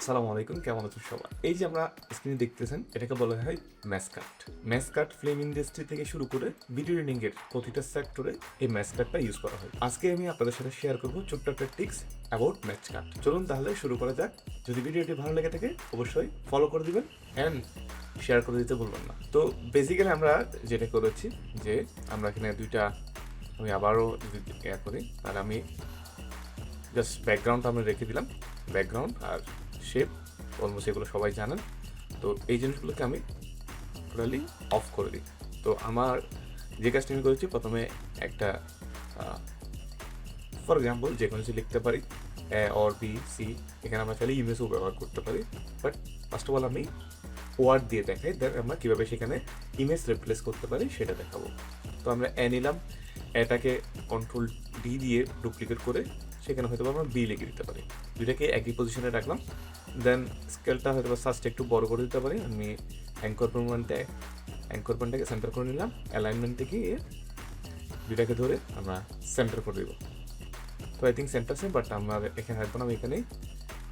আসসালামু আলাইকুম, কেমন আছেন সবাই? এই যে আমরা স্ক্রিনে দেখতেছেন, এটাকে বলা হয় ম্যাসকাট। ম্যাসকাট ফিল্ম ইন্ডাস্ট্রি থেকে শুরু করে ভিডিও এডিটিং এর প্রতিটা সেক্টরে এই ম্যাসকাটটা ইউজ করা হয়। আজকে আমি আপনাদের সাথে শেয়ার করব ছোট্ট একটা টিপস অ্যাবাউট ম্যাসকাট। চলুন তাহলে শুরু করা যাক। যদি ভিডিওটি ভালো লেগে থাকে অবশ্যই ফলো করে দিবেন অ্যান্ড শেয়ার করে দিতে ভুলবেন না। তো বেসিক্যালি আমরা যেটা করেছি যে আমরা এখানে দুইটা, আমি আবারও যদি করি তাহলে আমি জাস্ট ব্যাকগ্রাউন্ড আমরা রেখে দিলাম, ব্যাকগ্রাউন্ড আর শেপ অলমোস্ট এগুলো সবাই জানেন। তো এই জিনিসগুলোকে আমি টোটালি অফ করে দিই। তো আমার যে কাজটা আমি করেছি, প্রথমে একটা ফর এক্সাম্পল যে কোনো কিছু লিখতে পারি, এ অর বি সি, এখানে আমরা চাইলে ইমেজও ব্যবহার করতে পারি, বাট ফার্স্ট অফ অল আমি ওয়ার্ড দিয়ে দেখাই, দেন আমরা কীভাবে সেখানে ইমেজ রিপ্লেস করতে পারি সেটা দেখাবো। তো আমরা এ নিলাম, এটাকে কন্ট্রোল ডি দিয়ে ডুপ্লিকেট করে সেখানে হয়তো আমরা বি লিখে দিতে পারি, দুইটাকে একই পজিশনে রাখলাম। দেন স্কেলটা হয়তো সার্চটা একটু বড় করে দিতে পারি। আমি অ্যাঙ্কর পয়েন্টটাকে সেন্টার করে নিলাম, অ্যালাইনমেন্টে গিয়ে দুইটাকে ধরে আমরা সেন্টার করে দেবো। তো I think centre same, but আমরা এখানে রাখবো না, আমি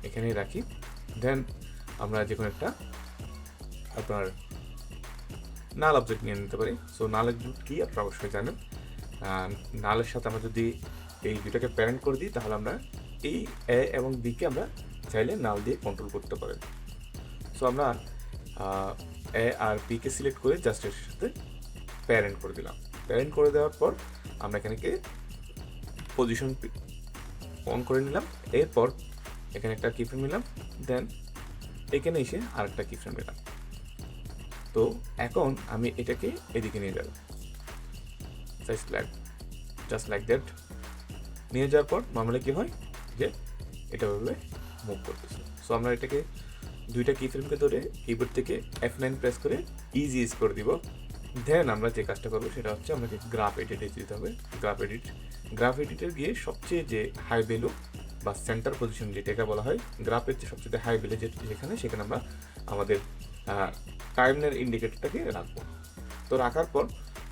এখানেই রাখি। দেন আমরা যে কোনো একটা আপনার নাল অবজেক্ট নিয়ে নিতে পারি। সো নাল অবজেক্ট কি আপনারা অবশ্যই জানেন। নালের সাথে আমরা যদি এই দুটাকে প্যারেন্ট করে দিই তাহলে আমরা এই এ এবং বিকে আমরা চাইলে নাল দিয়ে কন্ট্রোল করতে পারি। সো আমরা এ আর বিকে সিলেক্ট করে জাস্ট এর সাথে প্যারেন্ট করে দিলাম। প্যারেন্ট করে দেওয়ার পর আমরা এখানে পজিশন অন করে নিলাম। এরপর এখানে একটা কিফ্রেম নিলাম, দেন এখানে এসে আরেকটা কিফ্রেম নিলাম। তো এখন আমি এটাকে এদিকে নিয়ে যাব, জাস্ট লাইক দ্যাট। নিয়ে যাওয়ার পর নর্মালি কী হয় যে এটা ভাবে মুভ করতেছে। সো আমরা এটাকে দুইটা কি ফ্রেমকে ধরে কিবোর্ড থেকে F9 প্রেস করে ইজি করে দিব। দেন আমরা যে কাজটা করবো সেটা হচ্ছে আমাকে গ্রাফ এডিটে যেতে হবে। গ্রাফ এডিটে গিয়ে সবচেয়ে যে হাই ভ্যালু বা সেন্টার পজিশন যেটাকে বলা হয়, গ্রাফের যে সবচেয়ে হাই ভ্যালু সেখানে আমরা আমাদের টাইমলাইন ইন্ডিকেটরটাকে রাখবো। তো রাখার পর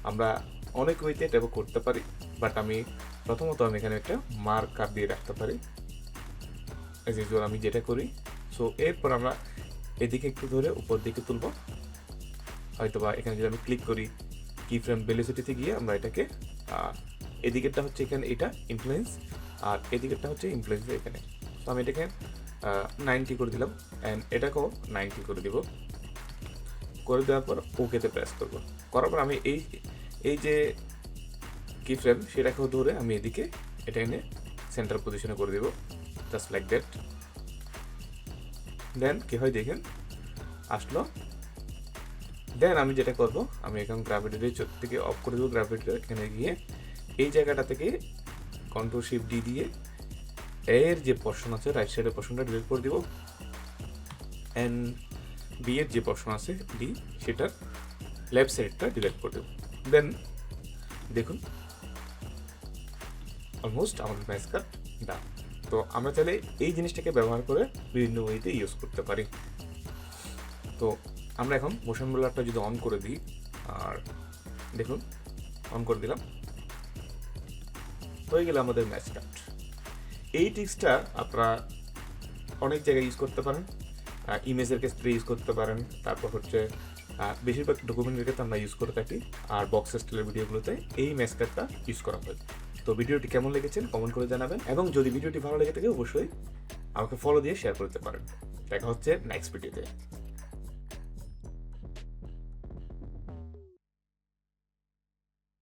আমরা অনেক ওয়েতে এটা করতে পারি, বাট আমি প্রথমত এখানে একটা মার্কার দিয়ে রাখতে পারি অ্যাজ ইউজুয়াল আমি যেটা করি। সো এরপর আমরা এদিকে একটু ধরে উপর দিকে তুলব, হয়তোবা এখানে যদি আমি ক্লিক করি কি ফ্রেম ভেলোসিটিতে গিয়ে আমরা এটাকে এদিকেরটা হচ্ছে এখানে এটা ইনফ্লুয়েন্স, আর এদিকেরটা হচ্ছে ইনফ্লুয়েন্স এখানে। তো আমি এটাকে 90 করে দিলাম অ্যান্ড এটাকেও 90 করে দিব। করে দেওয়ার পর ওকেতে প্রেস করবো। করার পর আমি এই যে কি ফ্রেম সেটাকেও ধরে আমি এদিকে এটা এনে সেন্টার পজিশনে করে দেবো, জাস্ট লাইক দ্যাট। দেন কি হয় দেখেন আসলো। দেন আমি যেটা করবো, আমি এখন গ্রাভিটির থেকে অফ করে দেবো। গ্রাভিটি এখানে গিয়ে এই জায়গাটা থেকে কন্ট্রোল শিফট ডি দিয়ে এর যে পোর্শন আছে রাইট সাইডের পোর্শনটা ডিলিট করে দিব, অ্যান্ড বি এর যে পোর্শন আছে ডি সেটার লেফট সাইডটা ডিলিট করে দেবো। দেন দেখুন অলমোস্ট আমাদের ম্যাসকাট ডান। তো আমরা চাইলে এই জিনিসটাকে ব্যবহার করে বিভিন্ন ওয়েতে ইউজ করতে পারি। তো আমরা এখন মোশন ব্লারটা যদি অন করে দিই, আর দেখুন অন করে দিলাম, হয়ে গেল আমাদের ম্যাসকাট। এই টিপসটা আপনারা অনেক জায়গায় ইউজ করতে পারেন, ইমেজের ক্ষেত্রে ইউজ করতে পারেন, তারপর হচ্ছে বেশিরভাগ ডকুমেন্টের ক্ষেত্রে আমরা ইউজ করে থাকি, আর বক্স স্টাইলের ভিডিওগুলোতে এই ম্যাসকাটটা ইউজ করা হয়। তো ভিডিওটি কেমন লেগেছে কমেন্ট করে জানাবেন, এবং যদি ভিডিওটি ভালো লেগে থাকে অবশ্যই আমাকে ফলো দিয়ে শেয়ার করতে পারেন। দেখা হচ্ছে নেক্সট ভিডিওতে।